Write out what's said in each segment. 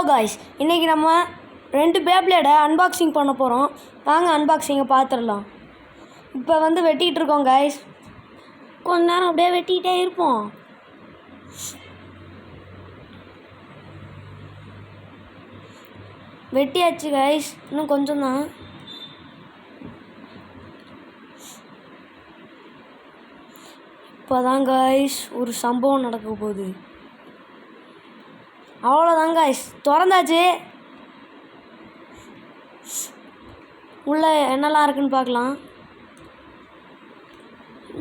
Guys, இன்றைக்கி நம்ம 2 பேப்ளேடை unboxing பண்ண போகிறோம். வாங்க அன்பாக்சிங்கை பார்த்துடலாம். இப்போ வெட்டிகிட்டு இருக்கோம் காய்ஸ். கொஞ்ச நேரம் அப்படியே வெட்டிகிட்டே இருப்போம். வெட்டியாச்சு காய்ஸ், இன்னும் கொஞ்சம் தான். இப்போ தான் காய்ஸ் ஒரு சம்பவம் நடக்க போகுது. அவ்வளோதான் காய்ஸ், திறந்தாச்சு. உள்ளே என்னெல்லாம் இருக்குன்னு பார்க்கலாம்.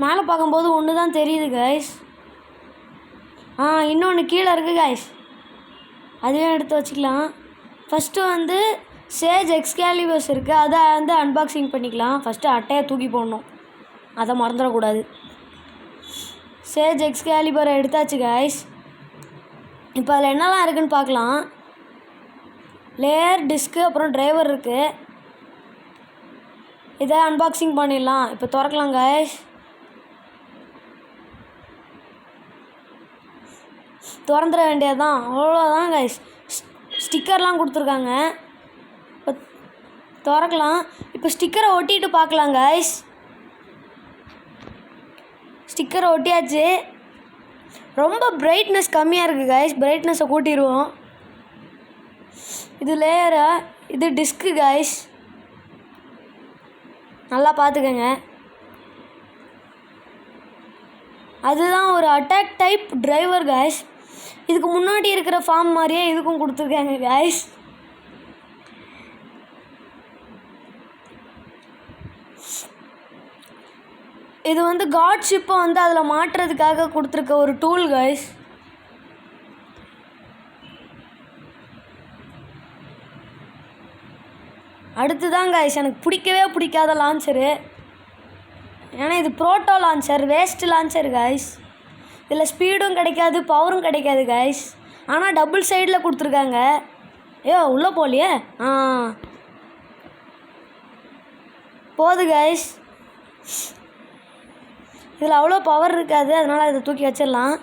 மேலே பார்க்கும்போது ஒன்று தான் தெரியுது காய்ஸ். இன்னொன்று கீழே இருக்குது காய்ஸ், அதுவே எடுத்து வச்சுக்கலாம். ஃபஸ்ட்டு சேஜ் எக்ஸ்கேலிபர்ஸ் இருக்குது, அதை அன்பாக்சிங் பண்ணிக்கலாம். ஃபஸ்ட்டு அட்டையை தூக்கி போடணும், அதை மறந்துடக்கூடாது. சேஜ் எக்ஸ்கேலிபரை எடுத்தாச்சு காய்ஸ். இப்போ அதில் என்னெல்லாம் இருக்குதுன்னு பார்க்கலாம். லேயர், டிஸ்க்கு, அப்புறம் டிரைவர் இருக்குது. இதை அன்பாக்சிங் பண்ணிடலாம். இப்போ திறக்கலாம் காய்ஸ். திறந்துட வேண்டியது தான், அவ்வளோதான் காய்ஸ். ஸ்டிக்கர்லாம் கொடுத்துருக்காங்க. இப்போ திறக்கலாம். இப்போ ஸ்டிக்கரை ஒட்டிட்டு பார்க்கலாம் காய்ஸ். ஸ்டிக்கரை ஒட்டியாச்சு. ரொம்ப பிரைட்னஸ் கம்மியாக இருக்குது காய்ஸ், பிரைட்னஸை கூட்டிடுவோம். இது லேயரா, இது டிஸ்க்கு காய்ஸ், நல்லா பார்த்துக்கங்க. அதுதான் ஒரு அட்டாக் டைப் டிரைவர் காய்ஸ். இதுக்கு முன்னாடி இருக்கிற ஃபார்ம் மாதிரியே இதுக்கும் கொடுத்துருக்காங்க காய்ஸ். இது காட் ஷிப்பை அதில் மாட்டுறதுக்காக கொடுத்துருக்க ஒரு டூல் காய்ஸ். அடுத்து தான் காய்ஸ் எனக்கு பிடிக்கவே பிடிக்காத லான்ச்சரு. ஏன்னா இது ப்ரோட்டோ லான்ச்சர், வேஸ்ட் லான்ச்சர் காய்ஸ். இதில் ஸ்பீடும் கிடைக்காது, பவரும் கிடைக்காது காய்ஸ். ஆனால் டபுள் சைடில் கொடுத்துருக்காங்க. உள்ளே போகலையே. போகுது காய்ஸ். இதில் அவ்வளோ பவர் இருக்காது, அதனால் இதை தூக்கி வச்சிடலாம்.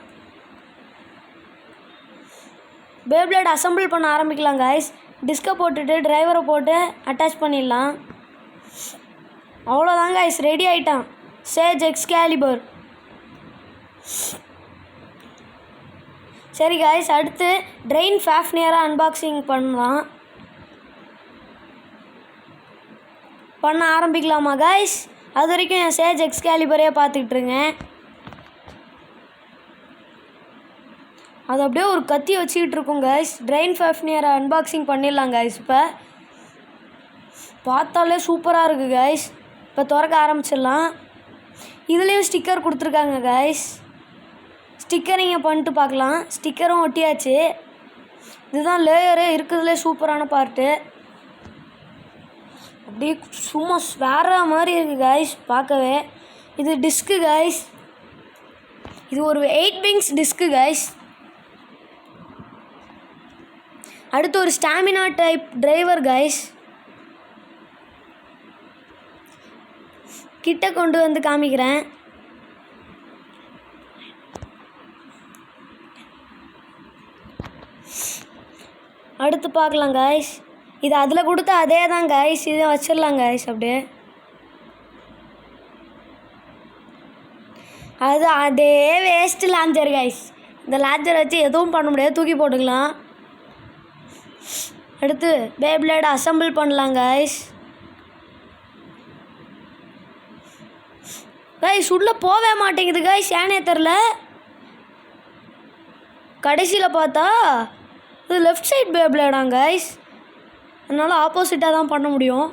பேப்ளேட் அசம்பிள் பண்ண ஆரம்பிக்கலாம் காய்ஸ். டிஸ்கை போட்டுட்டு டிரைவரை போட்டு அட்டாச் பண்ணிடலாம். அவ்வளோதான் காய்ஸ், ரெடி ஆகிட்டான் சேஜ் எக்ஸ்கேலிபர். சரி காய்ஸ், அடுத்து ட்ரெயின் ஃபேஃப்னியரை அன்பாக்சிங் பண்ண ஆரம்பிக்கலாமா காய்ஸ்? அது வரைக்கும் என் சேஜ் எக்ஸ்கேலிபரே பார்த்துக்கிட்டுருங்க. அது அப்படியே ஒரு கத்தி வச்சுக்கிட்டு இருக்கோம் காய்ஸ். ட்ரெயின் ஃபேஃப்னியரை அன்பாக்சிங் பண்ணிடலாம் காய்ஸ். இப்போ பார்த்தாலே சூப்பராக இருக்குது காய்ஸ். இப்போ திறக்க ஆரம்பிச்சிடலாம். இதுலேயும் ஸ்டிக்கர் கொடுத்துருக்காங்க காய்ஸ். ஸ்டிக்கரிங்கை பண்ணிட்டு பார்க்கலாம். ஸ்டிக்கரும் ஒட்டியாச்சு. இதுதான் லேயரு இருக்கிறதுலே சூப்பரான பார்ட்டு. அப்படியே சும்மா வேற மாதிரி இருக்குது காய்ஸ் பார்க்கவே. இது டிஸ்க்கு காய்ஸ். இது ஒரு 8 விங்ஸ் டிஸ்க்கு காய்ஸ். அடுத்து ஒரு ஸ்டாமினா டைப் டிரைவர் காய்ஸ். கிட்ட கொண்டு காமிக்கிறேன். அடுத்து பார்க்கலாம் காய்ஸ். இது அதில் கொடுத்த அதே தான் காய்ஸ், இதை வச்சிடலாம் காய்ஸ். அப்படியே அதே வேஸ்ட்டு லான்ச்சர் காய்ஸ். இந்த லான்ச்சர் வச்சு எதுவும் பண்ண முடியாது, தூக்கி போட்டுக்கலாம். அடுத்து பேப்ளேட் அசம்பிள் பண்ணலாம் காய்ஸ். காய்ஸ் உள்ளே போகவே மாட்டேங்குது காய்ஸ், ஏனே தெரில. கடைசியில் பார்த்தா இது லெஃப்ட் சைட் பேப்ளேடாங்க காய்ஸ், அதனால் ஆப்போசிட்டாக தான் பண்ண முடியும்.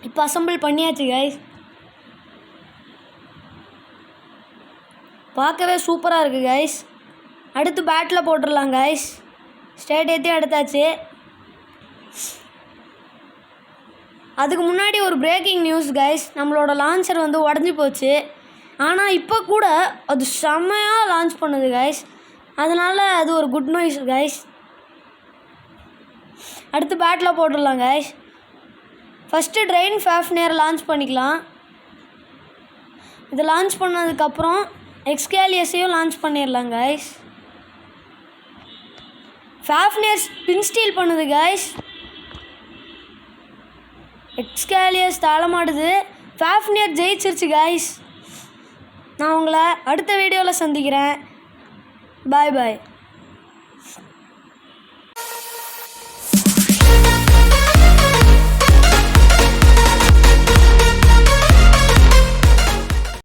இப்போ அசம்பிள் பண்ணியாச்சு காய்ஸ். பார்க்கவே சூப்பராக இருக்குது காய்ஸ். அடுத்து பேட்டில் போட்டுடலாம் காய்ஸ். ஸ்ட்ரைட் ஏற்றியும் எடுத்தாச்சு. அதுக்கு முன்னாடி ஒரு பிரேக்கிங் நியூஸ் காய்ஸ். நம்மளோட லான்ச்சர் உடஞ்சி போச்சு. ஆனால் இப்போ கூட அது செம்மையாக லான்ச் பண்ணுது காய்ஸ். அதனால் அது ஒரு குட் நியூஸ் காய்ஸ். அடுத்து பேட்டில் போட்டுடலாம் காய்ஸ். ஃபஸ்ட்டு ட்ரெயின் ஃபேஃப்னியரை லான்ச் பண்ணிக்கலாம். இது லான்ச் பண்ணதுக்கப்புறம் எக்ஸ்கேலியஸையும் லான்ச் பண்ணிடலாம் கைஸ். ஃபாஃப்னியர் ஸ்பின் ஸ்டீல் பண்ணுது கைஸ். எக்ஸ்காலியஸ் தாளமாடுது. ஃபாஃப்னியர் ஜெயிச்சிருச்சு கைஸ். நான் உங்களை அடுத்த வீடியோவில் சந்திக்கிறேன். பாய் பாய்.